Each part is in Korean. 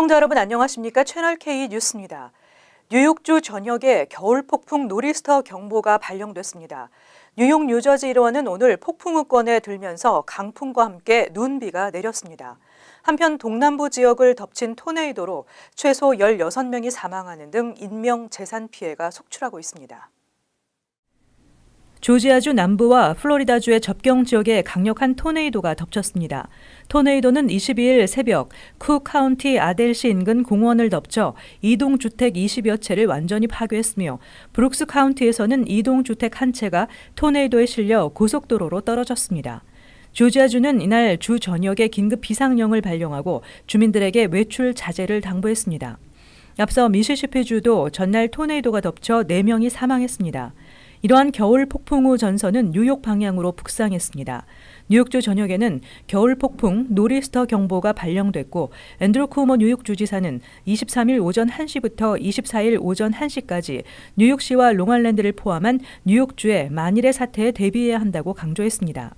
시청자 여러분 안녕하십니까? 채널K 뉴스입니다. 뉴욕주 전역에 겨울 폭풍 노리스터 경보가 발령됐습니다. 뉴욕 뉴저지 일원은 오늘 폭풍우권에 들면서 강풍과 함께 눈비가 내렸습니다. 한편 동남부 지역을 덮친 토네이도로 최소 16명이 사망하는 등 인명 재산 피해가 속출하고 있습니다. 조지아주 남부와 플로리다주의 접경 지역에 강력한 토네이도가 덮쳤습니다. 토네이도는 22일 새벽 쿡 카운티 아델시 인근 공원을 덮쳐 이동주택 20여 채를 완전히 파괴했으며 브룩스 카운티에서는 이동주택 한 채가 토네이도에 실려 고속도로로 떨어졌습니다. 조지아주는 이날 주 전역에 긴급 비상령을 발령하고 주민들에게 외출 자제를 당부했습니다. 앞서 미시시피주도 전날 토네이도가 덮쳐 4명이 사망했습니다. 이러한 겨울 폭풍우 전선은 뉴욕 방향으로 북상했습니다. 뉴욕주 전역에는 겨울 폭풍 노리스터 경보가 발령됐고 앤드루 쿠오모 뉴욕 주지사는 23일 오전 1시부터 24일 오전 1시까지 뉴욕시와 롱아일랜드를 포함한 뉴욕주의 만일의 사태에 대비해야 한다고 강조했습니다.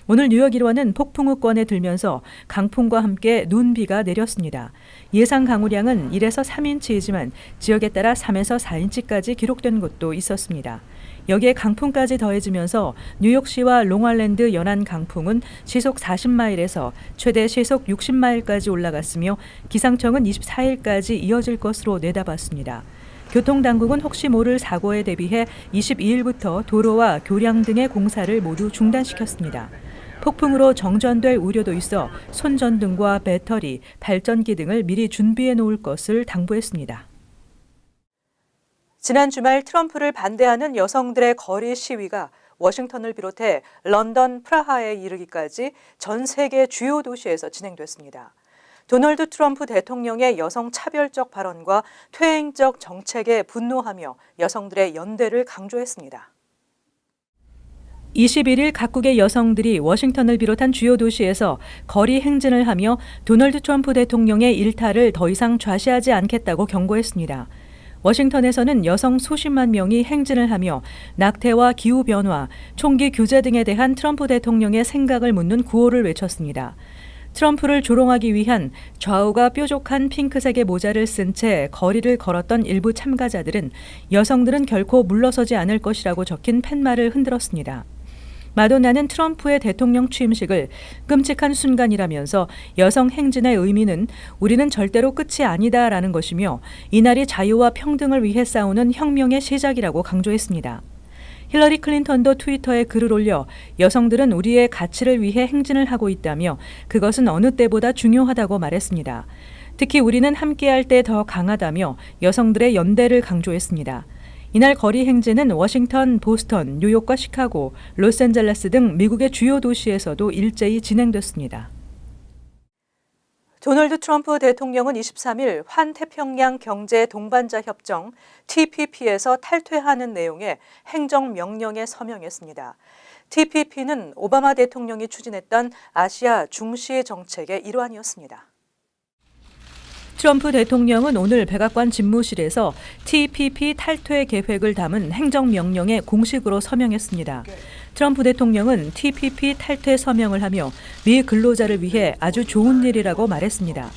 오늘 뉴욕 일원은 폭풍우권에 들면서 강풍과 함께 눈비가 내렸습니다. 예상 강우량은 1에서 3인치이지만 지역에 따라 3에서 4인치까지 기록된 곳도 있었습니다. 여기에 강풍까지 더해지면서 뉴욕시와 롱아일랜드 연안 강풍은 시속 40마일에서 최대 시속 60마일까지 올라갔으며 기상청은 24일까지 이어질 것으로 내다봤습니다. 교통당국은 혹시 모를 사고에 대비해 22일부터 도로와 교량 등의 공사를 모두 중단시켰습니다. 폭풍으로 정전될 우려도 있어 손전등과 배터리, 발전기 등을 미리 준비해 놓을 것을 당부했습니다. 지난 주말 트럼프를 반대하는 여성들의 거리 시위가 워싱턴을 비롯해 런던, 프라하에 이르기까지 전 세계 주요 도시에서 진행됐습니다. 도널드 트럼프 대통령의 여성 차별적 발언과 퇴행적 정책에 분노하며 여성들의 연대를 강조했습니다. 21일 각국의 여성들이 워싱턴을 비롯한 주요 도시에서 거리 행진을 하며 도널드 트럼프 대통령의 일탈을 더 이상 좌시하지 않겠다고 경고했습니다. 워싱턴에서는 여성 수십만 명이 행진을 하며 낙태와 기후변화, 총기 규제 등에 대한 트럼프 대통령의 생각을 묻는 구호를 외쳤습니다. 트럼프를 조롱하기 위한 좌우가 뾰족한 핑크색의 모자를 쓴 채 거리를 걸었던 일부 참가자들은 여성들은 결코 물러서지 않을 것이라고 적힌 팻말을 흔들었습니다. 마돈나는 트럼프의 대통령 취임식을 끔찍한 순간이라면서 여성 행진의 의미는 우리는 절대로 끝이 아니다라는 것이며 이날이 자유와 평등을 위해 싸우는 혁명의 시작이라고 강조했습니다. 힐러리 클린턴도 트위터에 글을 올려 여성들은 우리의 가치를 위해 행진을 하고 있다며 그것은 어느 때보다 중요하다고 말했습니다. 특히 우리는 함께할 때 더 강하다며 여성들의 연대를 강조했습니다. 이날 거리 행진은 워싱턴, 보스턴, 뉴욕과 시카고, 로스앤젤레스 등 미국의 주요 도시에서도 일제히 진행됐습니다. 도널드 트럼프 대통령은 23일 환태평양 경제 동반자 협정 TPP에서 탈퇴하는 내용의 행정명령에 서명했습니다. TPP는 오바마 대통령이 추진했던 아시아 중시 정책의 일환이었습니다. 트럼프 대통령은 오늘 백악관 집무실에서 TPP 탈퇴 계획을 담은 행정명령에 공식으로 서명했습니다. 트럼프 대통령은 TPP 탈퇴 서명을 하며 미 근로자를 위해 아주 좋은 일이라고 말했습니다.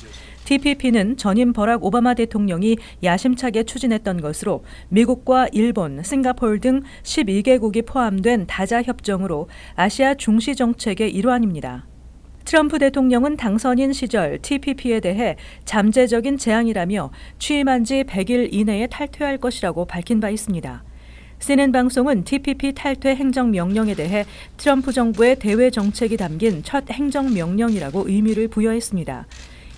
TPP는 전임 버락 오바마 대통령이 야심차게 추진했던 것으로 미국과 일본, 싱가포르 등 12개국이 포함된 다자 협정으로 아시아 중시 정책의 일환입니다. 트럼프 대통령은 당선인 시절 TPP에 대해 잠재적인 제안이라며 취임한 지 100일 이내에 탈퇴할 것이라고 밝힌 바 있습니다. CNN 방송은 TPP 탈퇴 행정명령에 대해 트럼프 정부의 대외 정책이 담긴 첫 행정명령이라고 의미를 부여했습니다.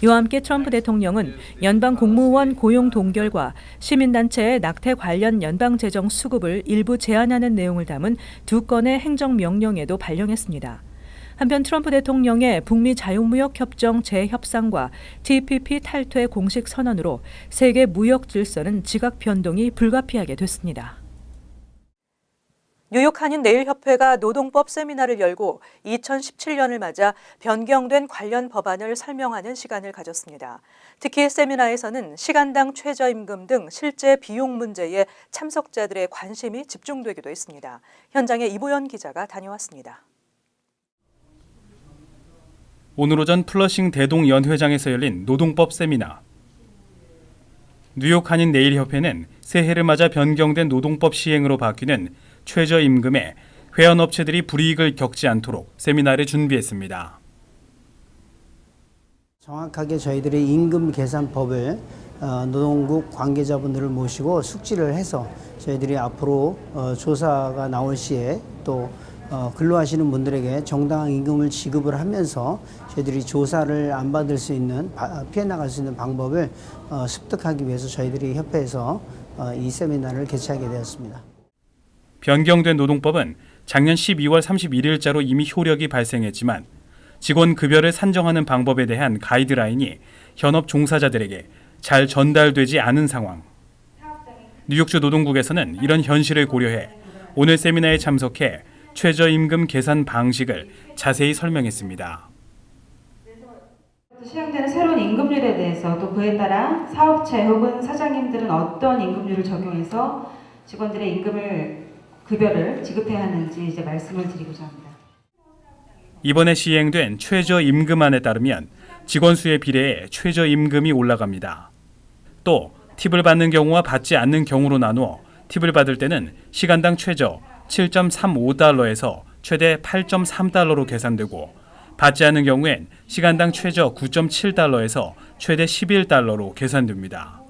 이와 함께 트럼프 대통령은 연방 공무원 고용 동결과 시민단체의 낙태 관련 연방재정 수급을 일부 제한하는 내용을 담은 2건의 행정명령에도 발령했습니다. 한편 트럼프 대통령의 북미 자유무역협정 재협상과 TPP 탈퇴 공식 선언으로 세계 무역 질서는 지각 변동이 불가피하게 됐습니다. 뉴욕 한인내일협회가 노동법 세미나를 열고 2017년을 맞아 변경된 관련 법안을 설명하는 시간을 가졌습니다. 특히 세미나에서는 시간당 최저임금 등 실제 비용 문제에 참석자들의 관심이 집중되기도 했습니다. 현장에 이보연 기자가 다녀왔습니다. 오늘 오전 플러싱 대동연회장에서 열린 노동법 세미나. 뉴욕 한인 네일협회는 새해를 맞아 변경된 노동법 시행으로 바뀌는 최저임금에 회원업체들이 불이익을 겪지 않도록 세미나를 준비했습니다. 정확하게 저희들이 임금 계산법을 노동국 관계자분들을 모시고 숙지를 해서 저희들이 앞으로 조사가 나올 시에 또 근로하시는 분들에게 정당한 임금을 지급을 하면서 저희들이 조사를 안 받을 수 있는, 피해 나갈 수 있는 방법을 습득하기 위해서 저희들이 협회에서 이 세미나를 개최하게 되었습니다. 변경된 노동법은 작년 12월 31일자로 이미 효력이 발생했지만 직원 급여를 산정하는 방법에 대한 가이드라인이 현업 종사자들에게 잘 전달되지 않은 상황. 뉴욕주 노동국에서는 이런 현실을 고려해 오늘 세미나에 참석해 최저임금 계산 방식을 자세히 설명했습니다. 시행되는 새로운 임금률에 대해서 또 그에 따라 사업체 혹은 사장님들은 어떤 임금률을 적용해서 직원들의 급여를 지급해야 하는지 이제 말씀을 드리고자 합니다. 이번에 시행된 최저임금안에 따르면 직원 수에 비례해 최저임금이 올라갑니다. 또 팁을 받는 경우와 받지 않는 경우로 나누어 팁을 받을 때는 시간당 최저 7.35달러에서 최대 8.3달러로 계산되고 받지 않는 경우엔 시간당 최저 9.7달러에서 최대 11달러로 계산됩니다.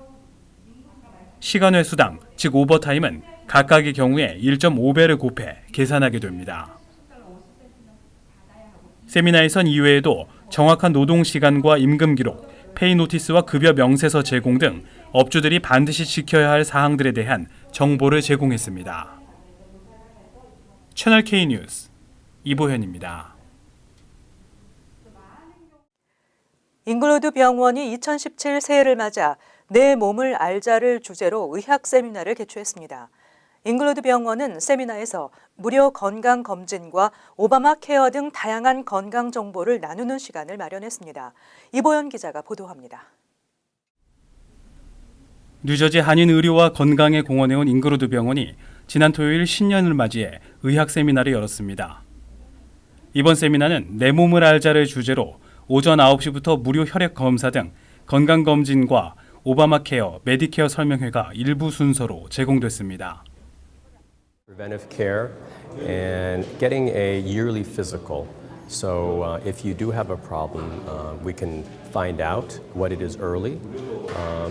시간외 수당, 즉 오버타임은 각각의 경우에 1.5배를 곱해 계산하게 됩니다. 세미나에선 이외에도 정확한 노동 시간과 임금 기록, 페이 노티스와 급여 명세서 제공 등 업주들이 반드시 지켜야 할 사항들에 대한 정보를 제공했습니다. 채널 K 뉴스 이보현입니다. 잉글로드 병원이 2017 새해를 맞아 내 몸을 알자를 주제로 의학 세미나를 개최했습니다. 잉글로드 병원은 세미나에서 무료 건강 검진과 오바마 케어 등 다양한 건강 정보를 나누는 시간을 마련했습니다. 이보연 기자가 보도합니다. 뉴저지 한인 의료와 건강에 공헌해온 잉글로드 병원이 지난 토요일 신년을 맞이해 의학 세미나를 열었습니다. 이번 세미나는 내 몸을 알자를 주제로 오전 9시부터 무료 혈액 검사 등 건강 검진과 오바마 케어, 메디케어 설명회가 일부 순서로 제공됐습니다. Preventive care and getting a yearly physical. So if you do have a problem, we can find out what it is early.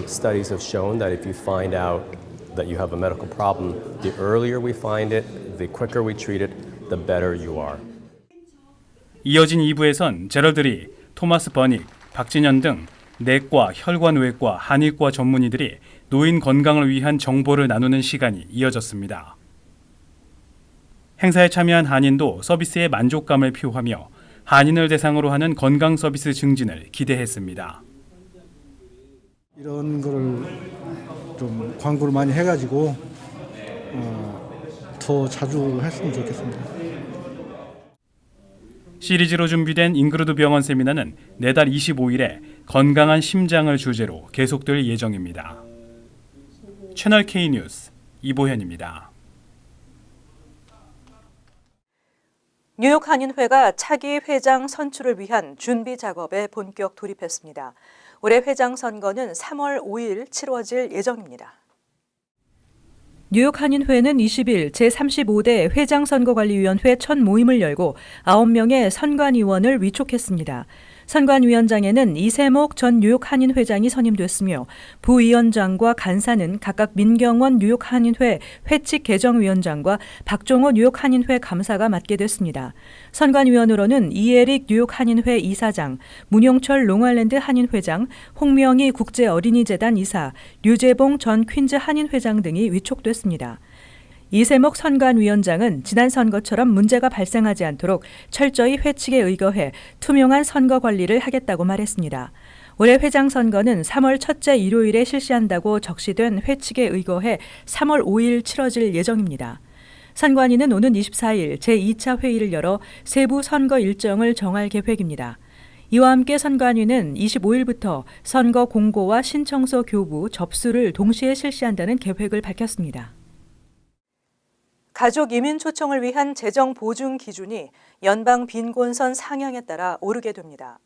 Studies have shown that if you find out that you have a medical problem, the earlier we find it, the quicker we treat it, the better you are. 이어진 2부에선 제럴드 리, 토마스 버닉, 박진현 등 내과, 혈관외과, 한의과 전문의들이 노인 건강을 위한 정보를 나누는 시간이 이어졌습니다. 행사에 참여한 한인도 서비스의 만족감을 표하며 한인을 대상으로 하는 건강 서비스 증진을 기대했습니다. 이런 거를 좀 광고를 많이 해가지고 더 자주 했으면 좋겠습니다. 시리즈로 준비된 잉글로드 병원 세미나는 내달 25일에 건강한 심장을 주제로 계속될 예정입니다. 채널 K 뉴스 이보현입니다. 뉴욕 한인회가 차기 회장 선출을 위한 준비 작업에 본격 돌입했습니다. 올해 회장 선거는 3월 5일 치러질 예정입니다. 뉴욕 한인회는 20일 제35대 회장선거관리위원회 첫 모임을 열고 9명의 선관위원을 위촉했습니다. 선관위원장에는 이세목 전 뉴욕 한인회장이 선임됐으며 부위원장과 간사는 각각 민경원 뉴욕 한인회 회칙 개정위원장과 박종호 뉴욕 한인회 감사가 맡게 됐습니다. 선관위원으로는 이에릭 뉴욕 한인회 이사장, 문용철 롱아일랜드 한인회장, 홍명희 국제어린이재단 이사, 류재봉 전 퀸즈 한인회장 등이 위촉됐습니다. 이세목 선관위원장은 지난 선거처럼 문제가 발생하지 않도록 철저히 회칙에 의거해 투명한 선거 관리를 하겠다고 말했습니다. 올해 회장 선거는 3월 첫째 일요일에 실시한다고 적시된 회칙에 의거해 3월 5일 치러질 예정입니다. 선관위는 오는 24일 제2차 회의를 열어 세부 선거 일정을 정할 계획입니다. 이와 함께 선관위는 25일부터 선거 공고와 신청서 교부, 접수를 동시에 실시한다는 계획을 밝혔습니다. 가족 이민 초청을 위한 재정 보증 기준이 연방 빈곤선 상향에 따라 오르게 됩니다.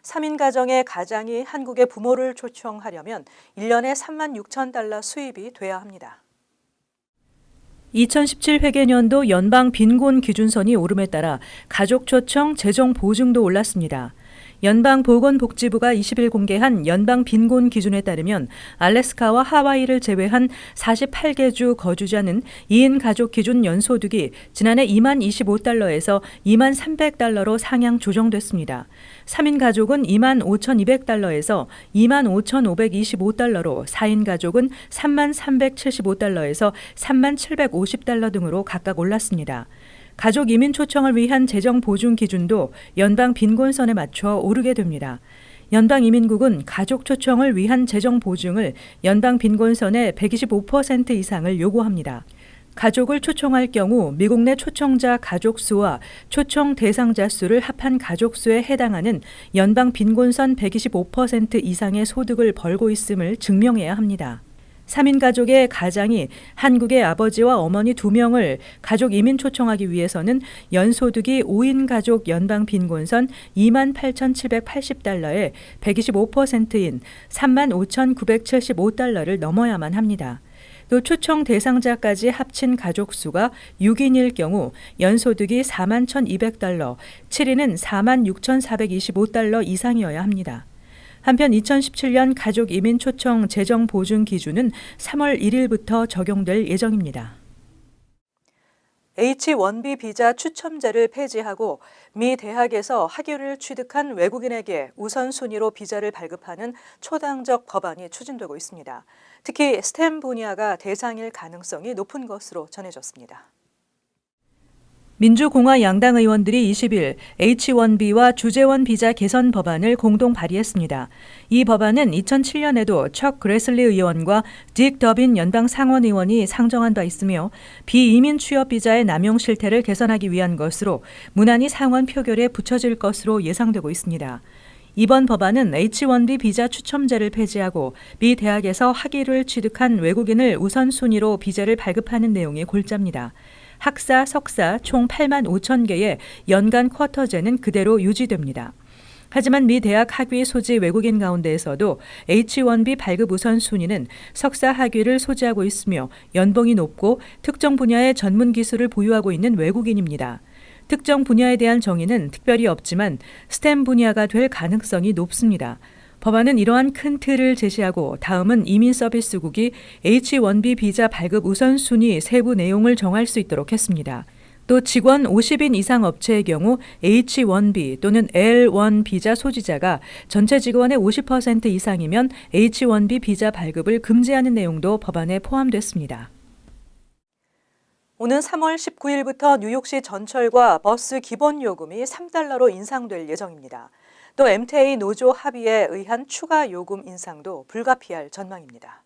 3인 가정의 가장이 한국의 부모를 초청하려면 1년에 36,000달러 수입이 돼야 합니다. 2017 회계년도 연방 빈곤 기준선이 오름에 따라 가족 초청 재정 보증도 올랐습니다. 연방보건복지부가 20일 공개한 연방 빈곤 기준에 따르면 알래스카와 하와이를 제외한 48개 주 거주자는 2인 가족 기준 연소득이 지난해 2만 25달러에서 2만 300달러로 상향 조정됐습니다. 3인 가족은 2만 5,200달러에서 2만 5,525달러로 4인 가족은 3만 375달러에서 3만 750달러 등으로 각각 올랐습니다. 가족 이민 초청을 위한 재정 보증 기준도 연방 빈곤선에 맞춰 오르게 됩니다. 연방 이민국은 가족 초청을 위한 재정 보증을 연방 빈곤선의 125% 이상을 요구합니다. 가족을 초청할 경우 미국 내 초청자 가족 수와 초청 대상자 수를 합한 가족 수에 해당하는 연방 빈곤선 125% 이상의 소득을 벌고 있음을 증명해야 합니다. 3인 가족의 가장이 한국의 아버지와 어머니 2명을 가족 이민 초청하기 위해서는 연소득이 5인 가족 연방 빈곤선 28,780달러에 125%인 35,975달러를 넘어야만 합니다. 또 초청 대상자까지 합친 가족 수가 6인일 경우 연소득이 41,200달러, 7인은 46,425달러 이상이어야 합니다. 한편 2017년 가족 이민 초청 재정 보증 기준은 3월 1일부터 적용될 예정입니다. H-1B 비자 추첨제를 폐지하고 미 대학에서 학위를 취득한 외국인에게 우선순위로 비자를 발급하는 초당적 법안이 추진되고 있습니다. 특히 스템 분야가 대상일 가능성이 높은 것으로 전해졌습니다. 민주공화 양당 의원들이 20일 H-1B와 주재원 비자 개선 법안을 공동 발의했습니다. 이 법안은 2007년에도 척 그래슬리 의원과 딕 더빈 연방 상원 의원이 상정한 바 있으며 비이민 취업 비자의 남용 실태를 개선하기 위한 것으로 무난히 상원 표결에 붙여질 것으로 예상되고 있습니다. 이번 법안은 H-1B 비자 추첨제를 폐지하고 미 대학에서 학위를 취득한 외국인을 우선순위로 비자를 발급하는 내용이 골자입니다. 학사, 석사 총 8만 5천 개의 연간 쿼터제는 그대로 유지됩니다. 하지만 미 대학 학위 소지 외국인 가운데에서도 H-1B 발급 우선순위는 석사 학위를 소지하고 있으며 연봉이 높고 특정 분야의 전문 기술을 보유하고 있는 외국인입니다. 특정 분야에 대한 정의는 특별히 없지만 스템 분야가 될 가능성이 높습니다. 법안은 이러한 큰 틀을 제시하고 다음은 이민서비스국이 H-1B 비자 발급 우선순위 세부 내용을 정할 수 있도록 했습니다. 또 직원 50인 이상 업체의 경우 H-1B 또는 L-1 비자 소지자가 전체 직원의 50% 이상이면 H-1B 비자 발급을 금지하는 내용도 법안에 포함됐습니다. 오는 3월 19일부터 뉴욕시 전철과 버스 기본 요금이 3달러로 인상될 예정입니다. 또 MTA 노조 합의에 의한 추가 요금 인상도 불가피할 전망입니다.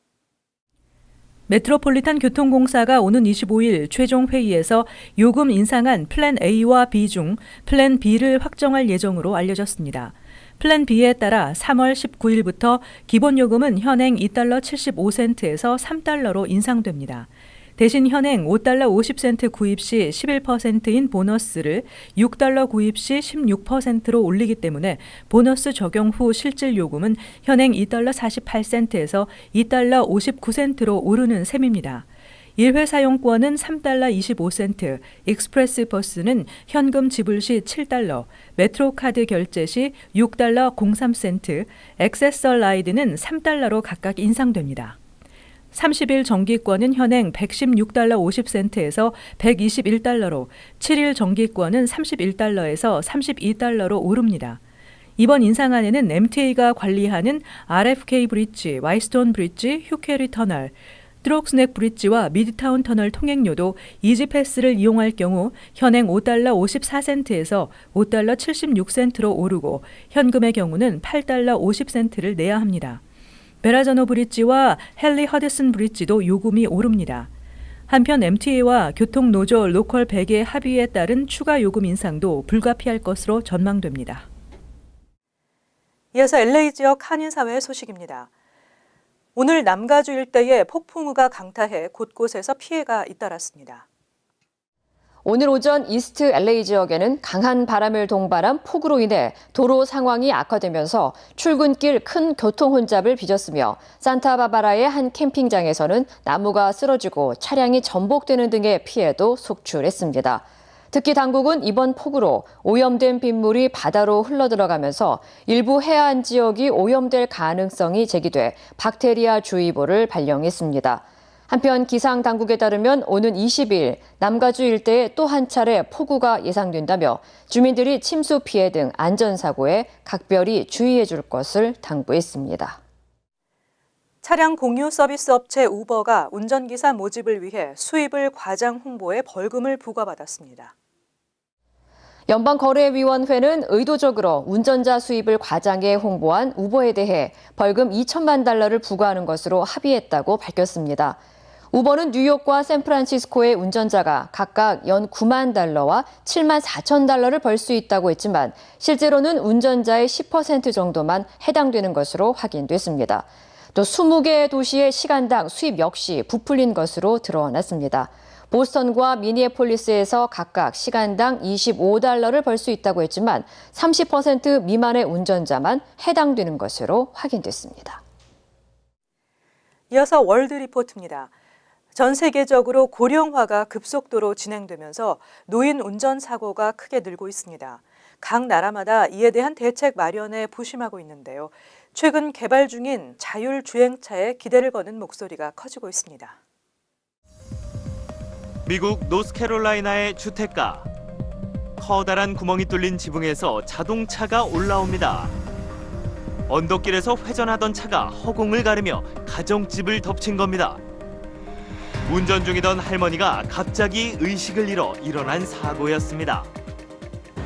메트로폴리탄 교통공사가 오는 25일 최종 회의에서 요금 인상안 플랜 A와 B 중 플랜 B를 확정할 예정으로 알려졌습니다. 플랜 B에 따라 3월 19일부터 기본 요금은 현행 2달러 75센트에서 3달러로 인상됩니다. 대신 현행 5달러 50센트 구입 시 11%인 보너스를 6달러 구입 시 16%로 올리기 때문에 보너스 적용 후 실질 요금은 현행 2달러 48센트에서 2달러 59센트로 오르는 셈입니다. 1회 사용권은 3달러 25센트, 익스프레스 버스는 현금 지불 시 7달러, 메트로카드 결제 시 6달러 03센트, 액세서 라이드는 3달러로 각각 인상됩니다. 30일 정기권은 현행 116달러 50센트에서 121달러로, 7일 정기권은 31달러에서 32달러로 오릅니다. 이번 인상안에는 MTA가 관리하는 RFK 브릿지, 와이스톤 브릿지, 휴케리 터널, 트록스넥 브릿지와 미드타운 터널 통행료도 이지패스를 이용할 경우 현행 5달러 54센트에서 5달러 76센트로 오르고 현금의 경우는 8달러 50센트를 내야 합니다. 베라저노 브릿지와 헨리 허드슨 브릿지도 요금이 오릅니다. 한편 MTA와 교통노조 로컬 100의 합의에 따른 추가 요금 인상도 불가피할 것으로 전망됩니다. 이어서 LA 지역 한인사회 소식입니다. 오늘 남가주 일대에 폭풍우가 강타해 곳곳에서 피해가 잇따랐습니다. 오늘 오전 이스트 LA 지역에는 강한 바람을 동반한 폭우로 인해 도로 상황이 악화되면서 출근길 큰 교통 혼잡을 빚었으며 산타바바라의 한 캠핑장에서는 나무가 쓰러지고 차량이 전복되는 등의 피해도 속출했습니다. 특히 당국은 이번 폭우로 오염된 빗물이 바다로 흘러들어가면서 일부 해안 지역이 오염될 가능성이 제기돼 박테리아 주의보를 발령했습니다. 한편 기상 당국에 따르면 오는 20일 남가주 일대에 또 한 차례 폭우가 예상된다며 주민들이 침수 피해 등 안전사고에 각별히 주의해 줄 것을 당부했습니다. 차량 공유 서비스 업체 우버가 운전기사 모집을 위해 수입을 과장 홍보해 벌금을 부과받았습니다. 연방거래위원회는 의도적으로 운전자 수입을 과장해 홍보한 우버에 대해 벌금 2천만 달러를 부과하는 것으로 합의했다고 밝혔습니다. 우버는 뉴욕과 샌프란시스코의 운전자가 각각 연 9만 달러와 7만 4천 달러를 벌 수 있다고 했지만 실제로는 운전자의 10% 정도만 해당되는 것으로 확인됐습니다. 또 20개의 도시의 시간당 수입 역시 부풀린 것으로 드러났습니다. 보스턴과 미니애폴리스에서 각각 시간당 25달러를 벌 수 있다고 했지만 30% 미만의 운전자만 해당되는 것으로 확인됐습니다. 이어서 월드 리포트입니다. 전 세계적으로 고령화가 급속도로 진행되면서 노인 운전 사고가 크게 늘고 있습니다. 각 나라마다 이에 대한 대책 마련에 부심하고 있는데요. 최근 개발 중인 자율주행차에 기대를 거는 목소리가 커지고 있습니다. 미국 노스캐롤라이나의 주택가. 커다란 구멍이 뚫린 지붕에서 자동차가 올라옵니다. 언덕길에서 회전하던 차가 허공을 가르며 가정집을 덮친 겁니다. 운전 중이던 할머니가 갑자기 의식을 잃어 일어난 사고였습니다.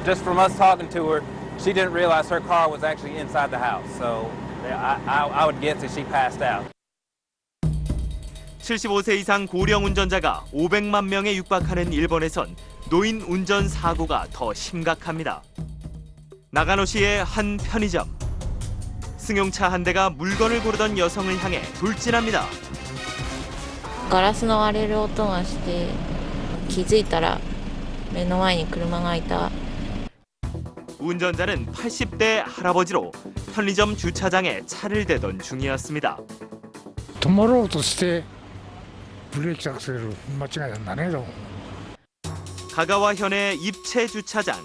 Just from us talking to her, she didn't realize her car was actually inside the house. So I would guess that she passed out. 75세 이상 고령 운전자가 500만 명에 육박하는 일본에선 노인 운전 사고가 더 심각합니다. 나가노시의 한 편의점. 승용차 한 대가 물건을 고르던 여성을 향해 돌진합니다. ガラスの割れる音がして気づいたら目の前に車がいた。 운전자는 80대 할아버지로 편의점 주차장에 차를 대던 중이었습니다. 止まろうとしてブレーキアクセル間違いなんだね。 가가와 현의 입체 주차장.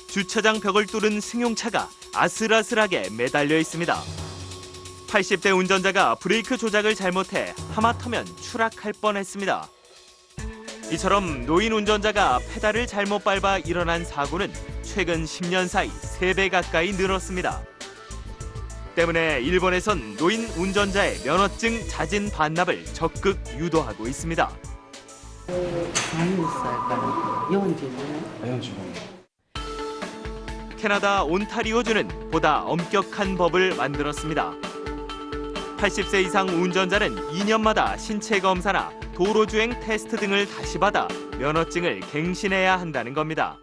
주차장 벽을 뚫은 승용차가 아슬아슬하게 매달려 있습니다. 80대 운전자가 브레이크 조작을 잘못해 하마터면 추락할 뻔했습니다. 이처럼 노인 운전자가 페달을 잘못 밟아 일어난 사고는 최근 10년 사이 3배 가까이 늘었습니다. 때문에 일본에선 노인 운전자의 면허증 자진 반납을 적극 유도하고 있습니다. 캐나다 온타리오주는 보다 엄격한 법을 만들었습니다. 80세 이상 운전자는 2년마다 신체 검사나 도로주행 테스트 등을 다시 받아 면허증을 갱신해야 한다는 겁니다.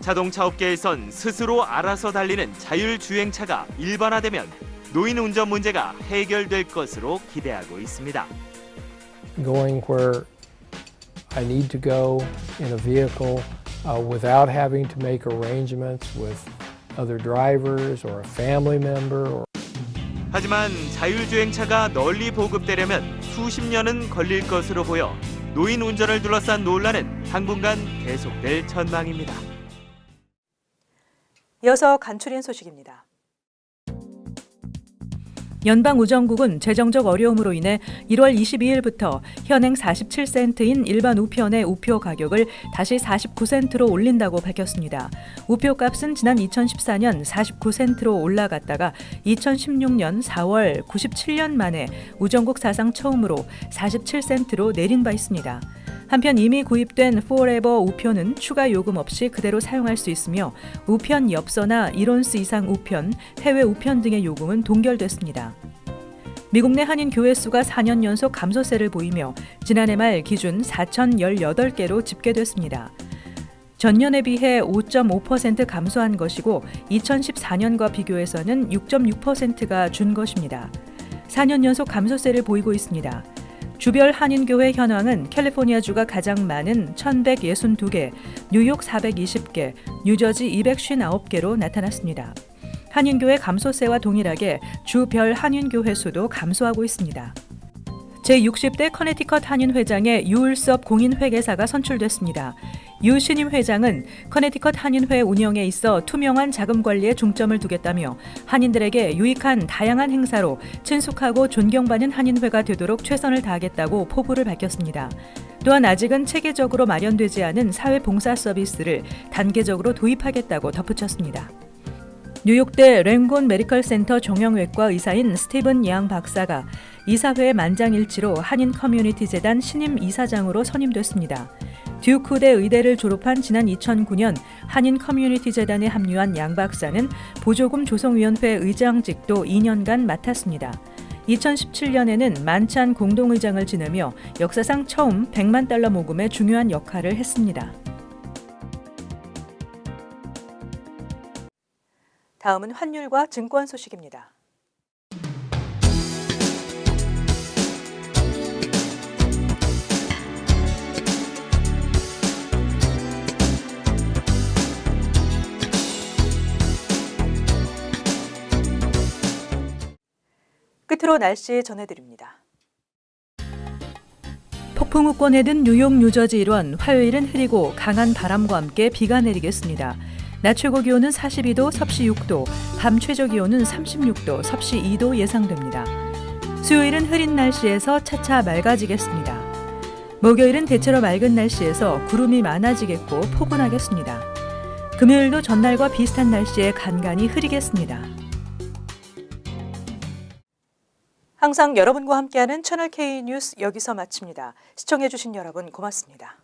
자동차 업계에선 스스로 알아서 달리는 자율주행차가 일반화되면 노인 운전 문제가 해결될 것으로 기대하고 있습니다. Going where I need to go in a vehicle without having to make arrangements with other drivers or a family member or 하지만 자율주행차가 널리 보급되려면 수십 년은 걸릴 것으로 보여 노인 운전을 둘러싼 논란은 당분간 계속될 전망입니다. 이어서 간추린 소식입니다. 연방우정국은 재정적 어려움으로 인해 1월 22일부터 현행 47센트인 일반 우편의 우표 가격을 다시 49센트로 올린다고 밝혔습니다. 우표 값은 지난 2014년 49센트로 올라갔다가 2016년 4월 97년 만에 우정국 사상 처음으로 47센트로 내린 바 있습니다. 한편 이미 구입된 포레버 우표는 추가 요금 없이 그대로 사용할 수 있으며 우편 엽서나 1온스 이상 우편, 해외 우편 등의 요금은 동결됐습니다. 미국 내 한인 교회 수가 4년 연속 감소세를 보이며 지난해 말 기준 4,018개로 집계됐습니다. 전년에 비해 5.5% 감소한 것이고 2014년과 비교해서는 6.6%가 준 것입니다. 4년 연속 감소세를 보이고 있습니다. 주별 한인교회 현황은 캘리포니아주가 가장 많은 1,162개, 뉴욕 420개, 뉴저지 259개로 나타났습니다. 한인교회 감소세와 동일하게 주별 한인교회 수도 감소하고 있습니다. 제60대 커네티컷 한인회장의 유울섭 공인회계사가 선출됐습니다. 유 신임 회장은 커네티컷 한인회 운영에 있어 투명한 자금 관리에 중점을 두겠다며 한인들에게 유익한 다양한 행사로 친숙하고 존경받는 한인회가 되도록 최선을 다하겠다고 포부를 밝혔습니다. 또한 아직은 체계적으로 마련되지 않은 사회봉사 서비스를 단계적으로 도입하겠다고 덧붙였습니다. 뉴욕대 랭곤 메디컬 센터 종양외과 의사인 스티븐 양 박사가 이사회 만장일치로 한인 커뮤니티 재단 신임 이사장으로 선임됐습니다. 듀크대 의대를 졸업한 지난 2009년 한인 커뮤니티 재단에 합류한 양 박사는 보조금 조성위원회 의장직도 2년간 맡았습니다. 2017년에는 만찬 공동의장을 지내며 역사상 처음 $100만 모금의 중요한 역할을 했습니다. 다음은 환율과 증권 소식입니다. 끝으로 날씨 전해드립니다. 폭풍우권에 든 뉴욕, 뉴저지 일원, 화요일은 흐리고 강한 바람과 함께 비가 내리겠습니다. 낮 최고 기온은 42도, 섭씨 6도, 밤 최저 기온은 36도, 섭씨 2도 예상됩니다. 수요일은 흐린 날씨에서 차차 맑아지겠습니다. 목요일은 대체로 맑은 날씨에서 구름이 많아지겠고 포근하겠습니다. 금요일도 전날과 비슷한 날씨에 간간히 흐리겠습니다. 항상 여러분과 함께하는 채널K 뉴스 여기서 마칩니다. 시청해주신 여러분 고맙습니다.